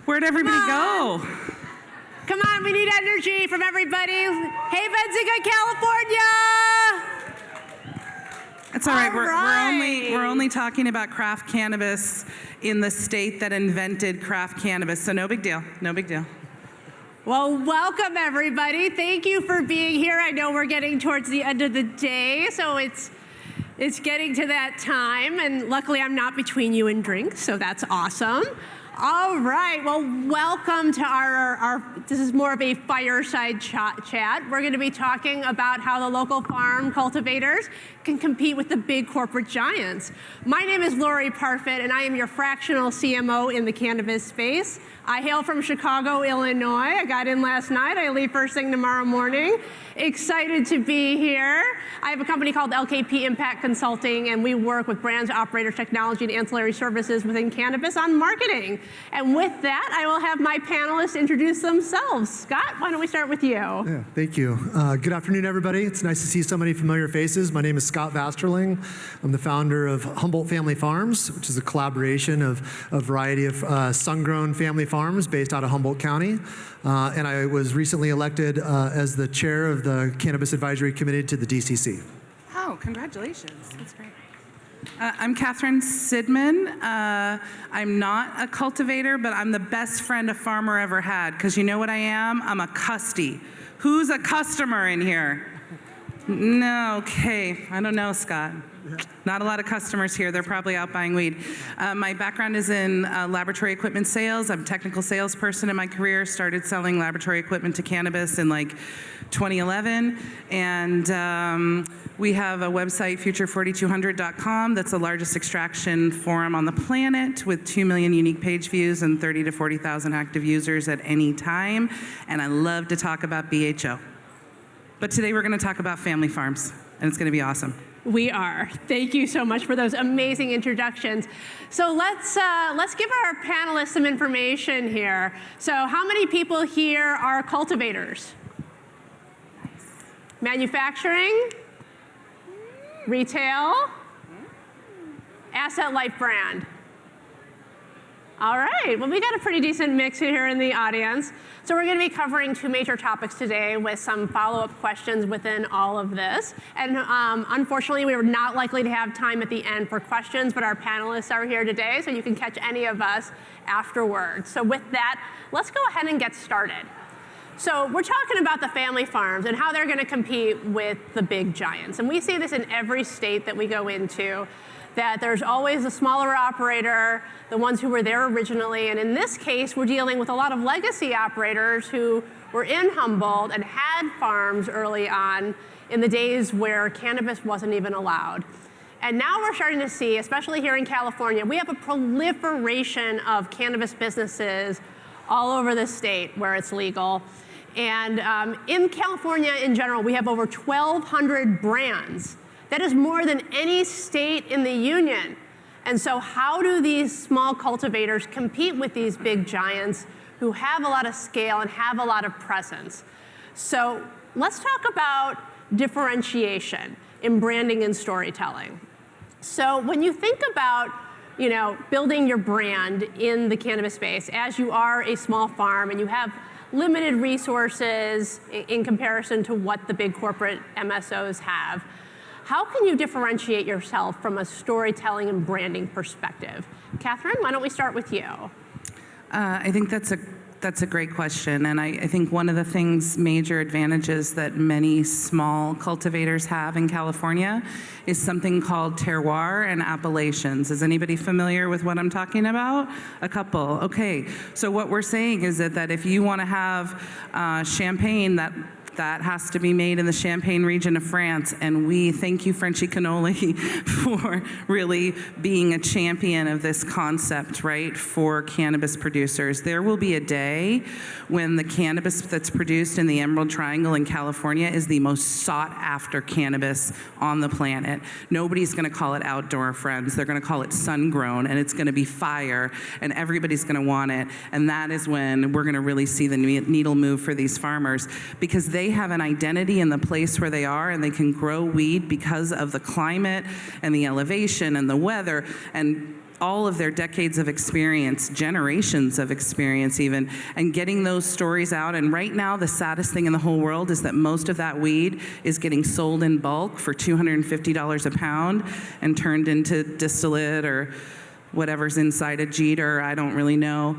Where'd everybody go? Come on, we need energy from everybody. Hey, Benzinga, California! It's all right. All We're only talking about craft cannabis in the state that invented craft cannabis, so no big deal. No big deal. Well, welcome everybody. Thank you for being here. I know we're getting towards the end of the day, so it's getting to that time, and luckily I'm not between you and drinks, so that's awesome. All right, well, welcome to our this is more of a fireside chat. We're gonna be talking about how the local farm cultivators can compete with the big corporate giants. My name is Lori Parfit, and I am your fractional CMO in the cannabis space. I hail from Chicago, Illinois. I got in last night. I leave first thing tomorrow morning. Excited to be here. I have a company called LKP Impact Consulting, and we work with brands, operators, technology, and ancillary services within cannabis on marketing. And with that, I will have my panelists introduce themselves. Scott, why don't we start with you? Yeah, thank you. Good afternoon, everybody. It's nice to see so many familiar faces. My name is Scott Vasterling. I'm the founder of Humboldt Family Farms, which is a collaboration of a variety of sun-grown family farms based out of Humboldt County. And I was recently elected as the chair of the Cannabis Advisory Committee to the DCC. Oh, congratulations. That's great. I'm Catherine Sidman. I'm not a cultivator, but I'm the best friend a farmer ever had, because you know what I am? I'm a custy. Who's a customer in here? No, okay. I don't know, Scott. Not a lot of customers here. They're probably out buying weed. My background is in laboratory equipment sales. I'm a technical salesperson in my career. Started selling laboratory equipment to cannabis in like 2011. And we have a website, future4200.com, that's the largest extraction forum on the planet with 2 million unique page views and 30 to 40,000 active users at any time. And I love to talk about BHO. But today we're going to talk about family farms, and it's going to be awesome. We are. Thank you so much for those amazing introductions. So let's give our panelists some information here. So how many people here are cultivators? Nice. Manufacturing? Retail? Asset light brand. All right, well, we got a pretty decent mix here in the audience. So we're going to be covering two major topics today with some follow-up questions within all of this. And unfortunately, we were not likely to have time at the end for questions, but our panelists are here today, so you can catch any of us afterwards. So with that, let's go ahead and get started. So we're talking about the family farms and how they're going to compete with the big giants. And we see this in every state that we go into, that there's always a smaller operator, the ones who were there originally. And in this case, we're dealing with a lot of legacy operators who were in Humboldt and had farms early on in the days where cannabis wasn't even allowed. And now we're starting to see, especially here in California, we have a proliferation of cannabis businesses all over the state where it's legal. And in California in general, we have over 1,200 brands. That is more than any state in the union. And so how do these small cultivators compete with these big giants who have a lot of scale and have a lot of presence? So let's talk about differentiation in branding and storytelling. So when you think about building your brand in the cannabis space, as you are a small farm and you have limited resources in comparison to what the big corporate MSOs have, how can you differentiate yourself from a storytelling and branding perspective? Catherine, why don't we start with you? I think that's a great question, and I think one of the major advantages that many small cultivators have in California is something called terroir and appellations. Is anybody familiar with what I'm talking about? A couple. Okay, so what we're saying is that if you want to have champagne that has to be made in the Champagne region of France, and we thank you, Frenchy Cannoli, for really being a champion of this concept, right, for cannabis producers. There will be a day when the cannabis that's produced in the Emerald Triangle in California is the most sought-after cannabis on the planet. Nobody's gonna call it outdoor, friends. They're gonna call it sun-grown, and it's gonna be fire, and everybody's gonna want it, and that is when we're gonna really see the needle move for these farmers, because they have an identity in the place where they are, and they can grow weed because of the climate and the elevation and the weather and all of their decades of experience, generations of experience even, and getting those stories out. And right now, the saddest thing in the whole world is that most of that weed is getting sold in bulk for $250 a pound and turned into distillate or whatever's inside a Jeter, I don't really know.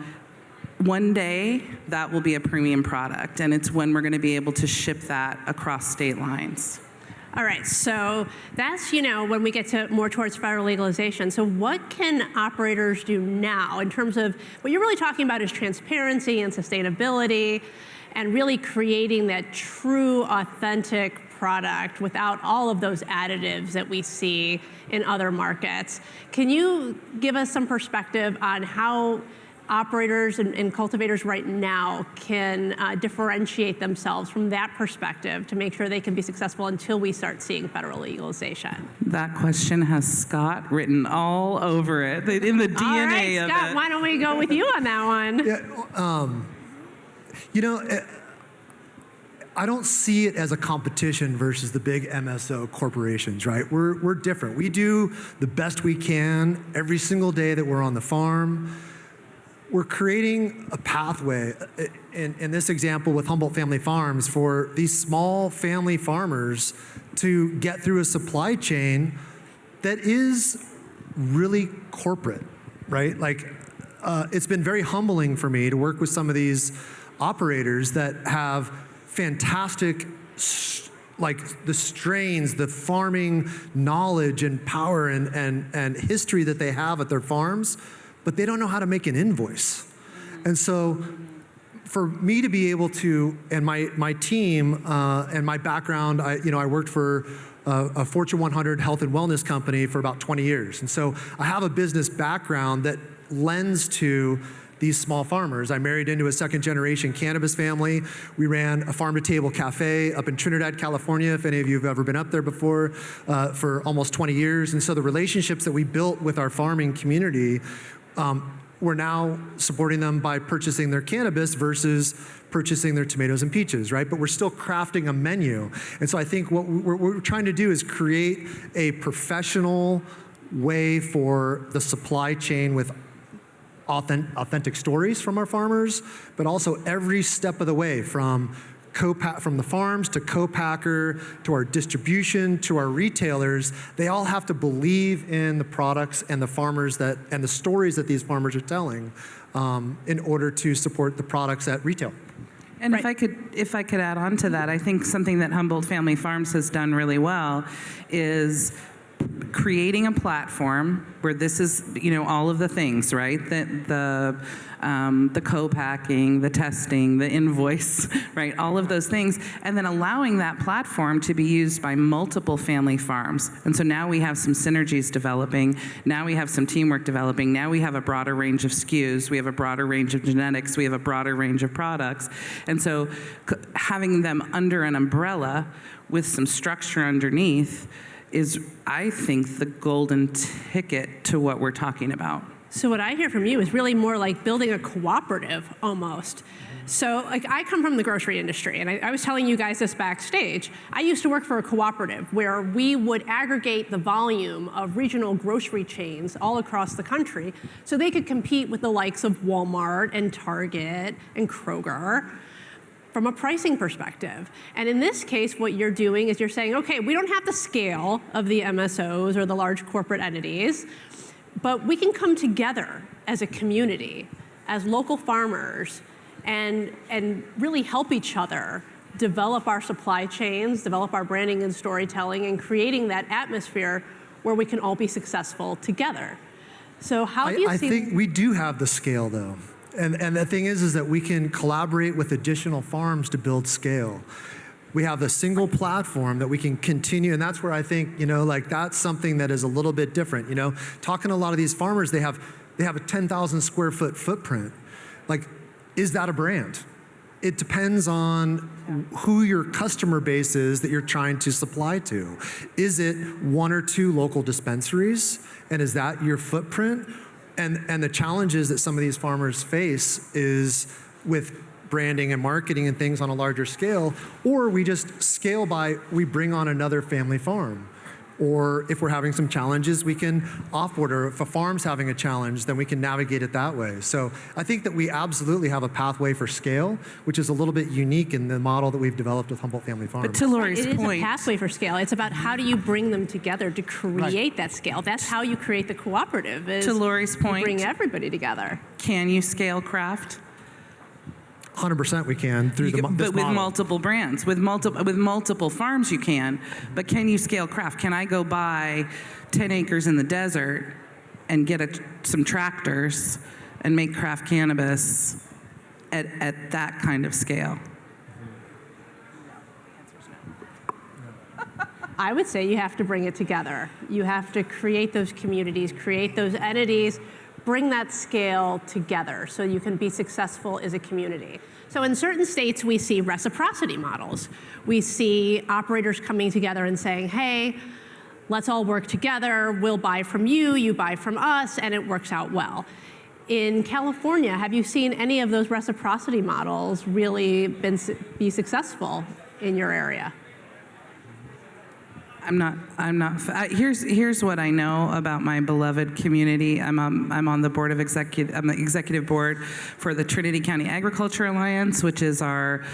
One day, that will be a premium product, and it's when we're going to be able to ship that across state lines. All right, so that's, when we get to more towards federal legalization. So what can operators do now in terms of what you're really talking about is transparency and sustainability and really creating that true, authentic product without all of those additives that we see in other markets. Can you give us some perspective on how operators and cultivators right now can differentiate themselves from that perspective to make sure they can be successful until we start seeing federal legalization? That question has Scott written all over it, in the DNA all right, of Scott, it. why don't we go with you on that one? Yeah, I don't see it as a competition versus the big MSO corporations, right? We're different. We do the best we can every single day that we're on the farm. We're creating a pathway, in this example with Humboldt Family Farms, for these small family farmers to get through a supply chain that is really corporate, right? It's been very humbling for me to work with some of these operators that have fantastic, the strains, the farming knowledge and power and history that they have at their farms, but they don't know how to make an invoice. And so for me to be able to, and my team and my background, I worked for a Fortune 100 health and wellness company for about 20 years. And so I have a business background that lends to these small farmers. I married into a second generation cannabis family. We ran a farm to table cafe up in Trinidad, California, if any of you have ever been up there before, for almost 20 years. And so the relationships that we built with our farming community, we're now supporting them by purchasing their cannabis versus purchasing their tomatoes and peaches, right? But we're still crafting a menu. And so I think what we're trying to do is create a professional way for the supply chain with authentic stories from our farmers, but also every step of the way from the farms to co-packer to our distribution to our retailers. They all have to believe in the products and the farmers and the stories that these farmers are telling in order to support the products at retail. And right. if I could add on to that, I think something that Humboldt Family Farms has done really well is creating a platform where this is, all of the things, right? The co-packing, the testing, the invoice, right? All of those things, and then allowing that platform to be used by multiple family farms. And so now we have some synergies developing. Now we have some teamwork developing. Now we have a broader range of SKUs. We have a broader range of genetics. We have a broader range of products. And so having them under an umbrella with some structure underneath is, I think, the golden ticket to what we're talking about. So what I hear from you is really more like building a cooperative almost. So I come from the grocery industry, and I was telling you guys this backstage. I used to work for a cooperative where we would aggregate the volume of regional grocery chains all across the country so they could compete with the likes of Walmart and Target and Kroger from a pricing perspective. And in this case, what you're doing is you're saying, okay, we don't have the scale of the MSOs or the large corporate entities, but we can come together as a community, as local farmers, and really help each other develop our supply chains, develop our branding and storytelling, and creating that atmosphere where we can all be successful together. So how do you see— I think we do have the scale, though. And the thing is that we can collaborate with additional farms to build scale. We have a single platform that we can continue, and that's where I think, that's something that is a little bit different. Talking to a lot of these farmers, they have a 10,000 square foot footprint. Is that a brand? It depends on who your customer base is that you're trying to supply to. Is it one or two local dispensaries, and is that your footprint? And the challenges that some of these farmers face is with branding and marketing and things on a larger scale, or we just scale by, we bring on another family farm. Or if we're having some challenges, we can offboard. Or if a farm's having a challenge, then we can navigate it that way. So I think that we absolutely have a pathway for scale, which is a little bit unique in the model that we've developed with Humboldt Family Farms. But to Lori's It is a point, pathway for scale. It's about how do you bring them together to create that scale. That's how you create the cooperative. Is to Lori's you point, bring everybody together. can you scale craft? 100% we can through this But with model. multiple brands, with multiple farms, you can. But can you scale craft? Can I go buy 10 acres in the desert and get some tractors and make craft cannabis at that kind of scale? I would say you have to bring it together. You have to create those communities, create those entities, bring that scale together so you can be successful as a community. So in certain states, we see reciprocity models. We see operators coming together and saying, hey, let's all work together. We'll buy from you, you buy from us, and it works out well. In California, have you seen any of those reciprocity models really be successful in your area? Here's what I know about my beloved community. I'm on the board of I'm the executive board for the Trinity County Agriculture Alliance, which is our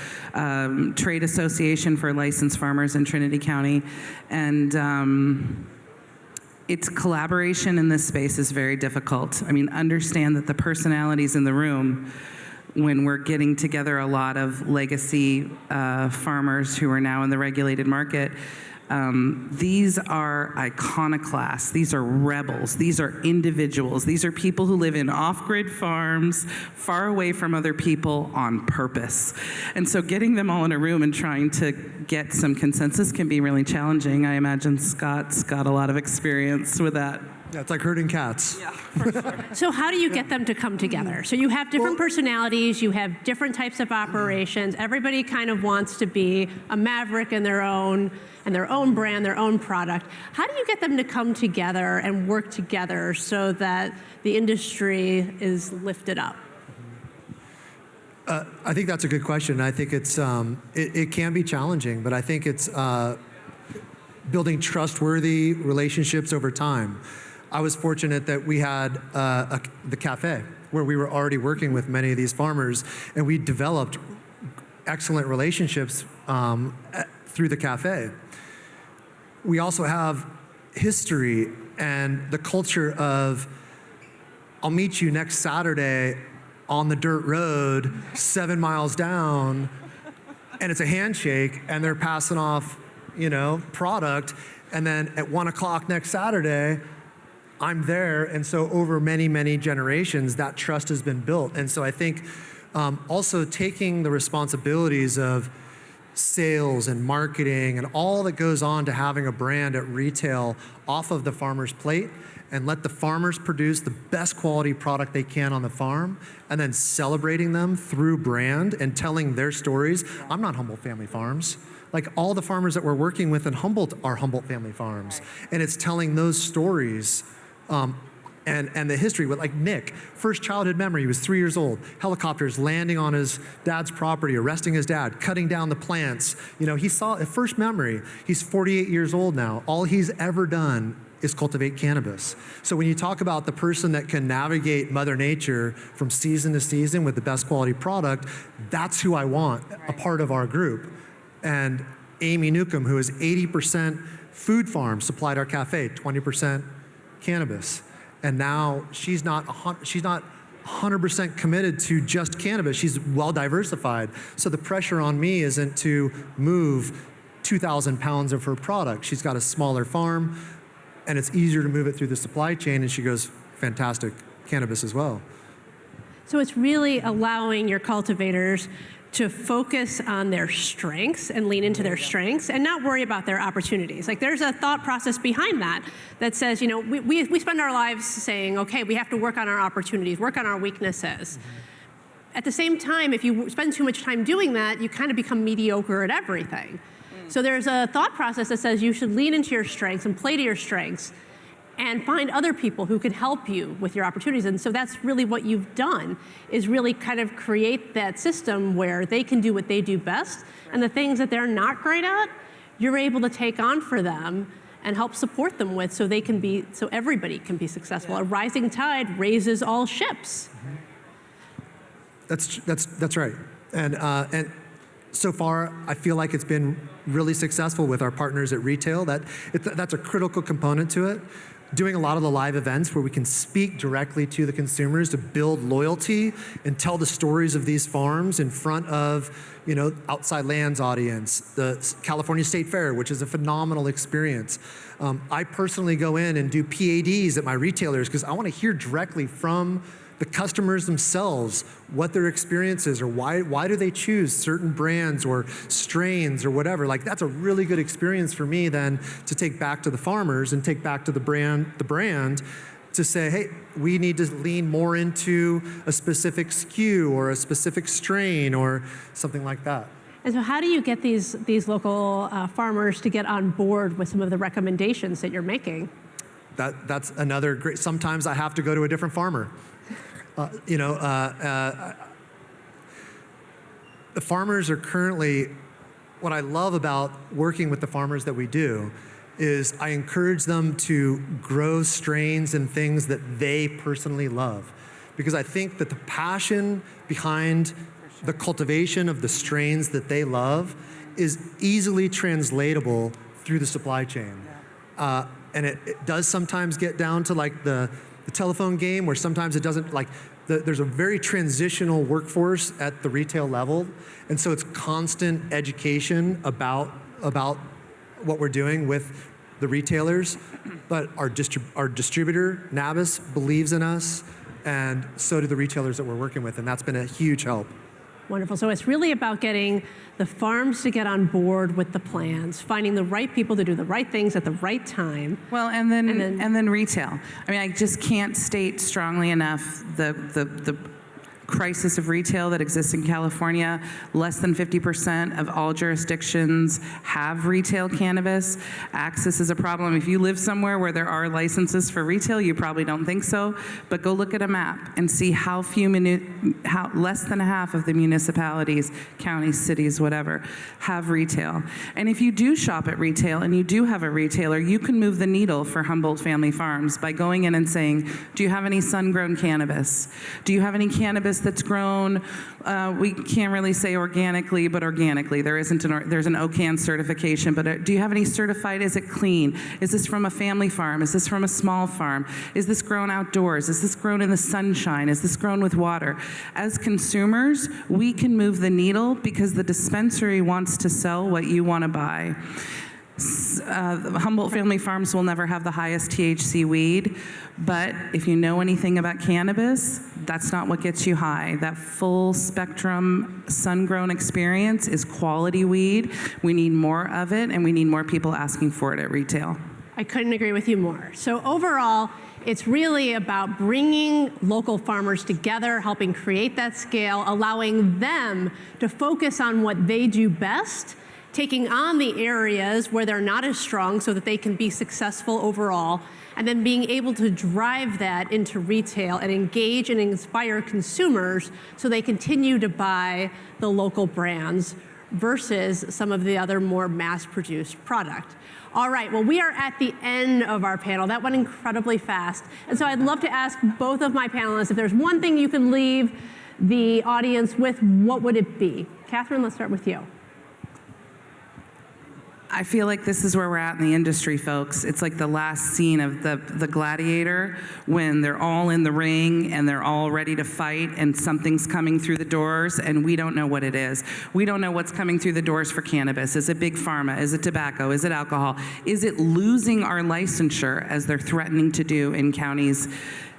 trade association for licensed farmers in Trinity County. And its collaboration in this space is very difficult. I mean, understand that the personalities in the room, when we're getting together a lot of legacy farmers who are now in the regulated market, these are iconoclasts. These are rebels. These are individuals. These are people who live in off-grid farms, far away from other people on purpose. And so getting them all in a room and trying to get some consensus can be really challenging. I imagine Scott's got a lot of experience with that. Yeah, it's like herding cats. Yeah, for sure. So how do you get them to come together? So you have different personalities, you have different types of operations. Everybody kind of wants to be a maverick in their own brand, their own product. How do you get them to come together and work together so that the industry is lifted up? I think that's a good question. I think it's it can be challenging, but I think it's building trustworthy relationships over time. I was fortunate that we had the cafe where we were already working with many of these farmers, and we developed excellent relationships through the cafe. We also have history and the culture of, I'll meet you next Saturday on the dirt road 7 miles down, and it's a handshake, and they're passing off, product, and then at 1 o'clock next Saturday, I'm there. And so over many, many generations, that trust has been built. And so I think also taking the responsibilities of sales and marketing and all that goes on to having a brand at retail off of the farmer's plate, and let the farmers produce the best quality product they can on the farm, and then celebrating them through brand and telling their stories. I'm not Humboldt Family Farms. Like, all the farmers that we're working with in Humboldt are Humboldt Family Farms. And it's telling those stories and the history with, like, Nick, first childhood memory, he was 3 years old, helicopters landing on his dad's property, arresting his dad, cutting down the plants. He saw a first memory. He's 48 years old now. All he's ever done is cultivate cannabis. So when you talk about the person that can navigate Mother Nature from season to season with the best quality product, that's who I want a part of our group. And Amy Newcomb, who is 80% food farm, supplied our cafe, 20% cannabis. And now she's not 100% committed to just cannabis. She's well diversified. So the pressure on me isn't to move 2,000 pounds of her product. She's got a smaller farm, and it's easier to move it through the supply chain. And she goes, fantastic, cannabis as well. So it's really allowing your cultivators to focus on their strengths and lean into their strengths and not worry about their opportunities. Like, there's a thought process behind that that says, we spend our lives saying, okay, we have to work on our opportunities, work on our weaknesses. At the same time, if you spend too much time doing that, you kind of become mediocre at everything. So there's a thought process that says you should lean into your strengths and play to your strengths and find other people who can help you with your opportunities. And so that's really what you've done, is really kind of create that system where they can do what they do best, and the things that they're not great at, you're able to take on for them and help support them with so everybody can be successful. A rising tide raises all ships. That's right. And so far, I feel like it's been really successful with our partners at retail. That's a critical component to it. Doing a lot of the live events where we can speak directly to the consumers to build loyalty and tell the stories of these farms in front of, Outside Lands audience, the California State Fair, which is a phenomenal experience. I personally go in and do PADs at my retailers because I want to hear directly from the customers themselves what their experience is, or why do they choose certain brands or strains or whatever. Like, that's a really good experience for me then to take back to the farmers and take back to the brand to say, hey, we need to lean more into a specific SKU or a specific strain or something like that. And so how do you get these local farmers to get on board with some of the recommendations that you're making? That's another great, sometimes I have to go to a different farmer. The farmers are currently, what I love about working with the farmers that we do is I encourage them to grow strains and things that they personally love. Because I think that the passion behind the cultivation of the strains that they love is easily translatable through the supply chain. And it does sometimes get down to like the telephone game where sometimes it doesn't, like there's a very transitional workforce at the retail level. And so it's constant education about what we're doing with the retailers. But our distributor, Nabis, believes in us, and so do the retailers that we're working with, and that's been a huge help. Wonderful. So it's really about getting the farms to get on board with the plans, finding the right people to do the right things at the right time. Well, and then retail. I mean, I just can't state strongly enough the crisis of retail that exists in California. Less than 50% of all jurisdictions have retail cannabis. Access is a problem. If you live somewhere where there are licenses for retail, you probably don't think so, but go look at a map and see how less than half of the municipalities, counties, cities, whatever, have retail. And if you do shop at retail and you do have a retailer, you can move the needle for Humboldt Family Farms by going in and saying, do you have any sun-grown cannabis? Do you have any cannabis that's grown, we can't really say organically, but organically. There's an OCAN certification, but do you have any certified, is it clean? Is this from a family farm? Is this from a small farm? Is this grown outdoors? Is this grown in the sunshine? Is this grown with water? As consumers, we can move the needle because the dispensary wants to sell what you want to buy. Humboldt Family Farms will never have the highest THC weed, but if you know anything about cannabis, that's not what gets you high. That full spectrum sun-grown experience is quality weed. We need more of it, and we need more people asking for it at retail. I couldn't agree with you more. So overall, it's really about bringing local farmers together, helping create that scale, allowing them to focus on what they do best, taking on the areas where they're not as strong so that they can be successful overall, and then being able to drive that into retail and engage and inspire consumers so they continue to buy the local brands versus some of the other more mass-produced product. All right, well, we are at the end of our panel. That went incredibly fast. And so I'd love to ask both of my panelists, if there's one thing you can leave the audience with, what would it be? Catherine, let's start with you. I feel like this is where we're at in the industry, folks. It's like the last scene of the Gladiator when they're all in the ring and they're all ready to fight and something's coming through the doors and we don't know what it is. We don't know what's coming through the doors for cannabis. Is it big pharma? Is it tobacco? Is it alcohol? Is it losing our licensure as they're threatening to do in counties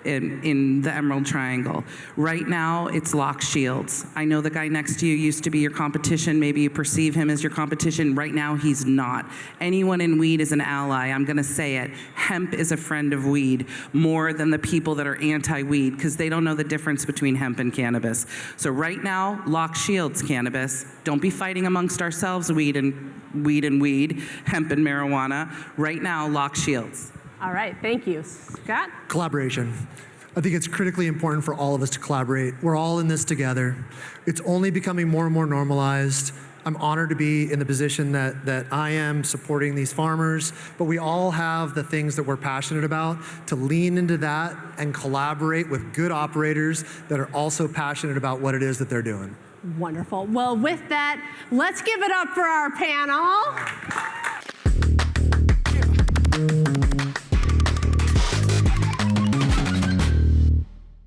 in the Emerald Triangle? Right now, it's Lock Shields. I know the guy next to you used to be your competition. Maybe you perceive him as your competition. Right now, he's not. Anyone in weed is an ally. I'm going to say it. Hemp is a friend of weed more than the people that are anti-weed because they don't know the difference between hemp and cannabis. So right now, Lock Shields cannabis. Don't be fighting amongst ourselves, weed and weed, hemp and marijuana. Right now, Lock Shields. All right, thank you. Scott? Collaboration. I think it's critically important for all of us to collaborate. We're all in this together. It's only becoming more and more normalized. I'm honored to be in the position that I am supporting these farmers, but we all have the things that we're passionate about to lean into that and collaborate with good operators that are also passionate about what it is that they're doing. Wonderful. Well, with that, let's give it up for our panel.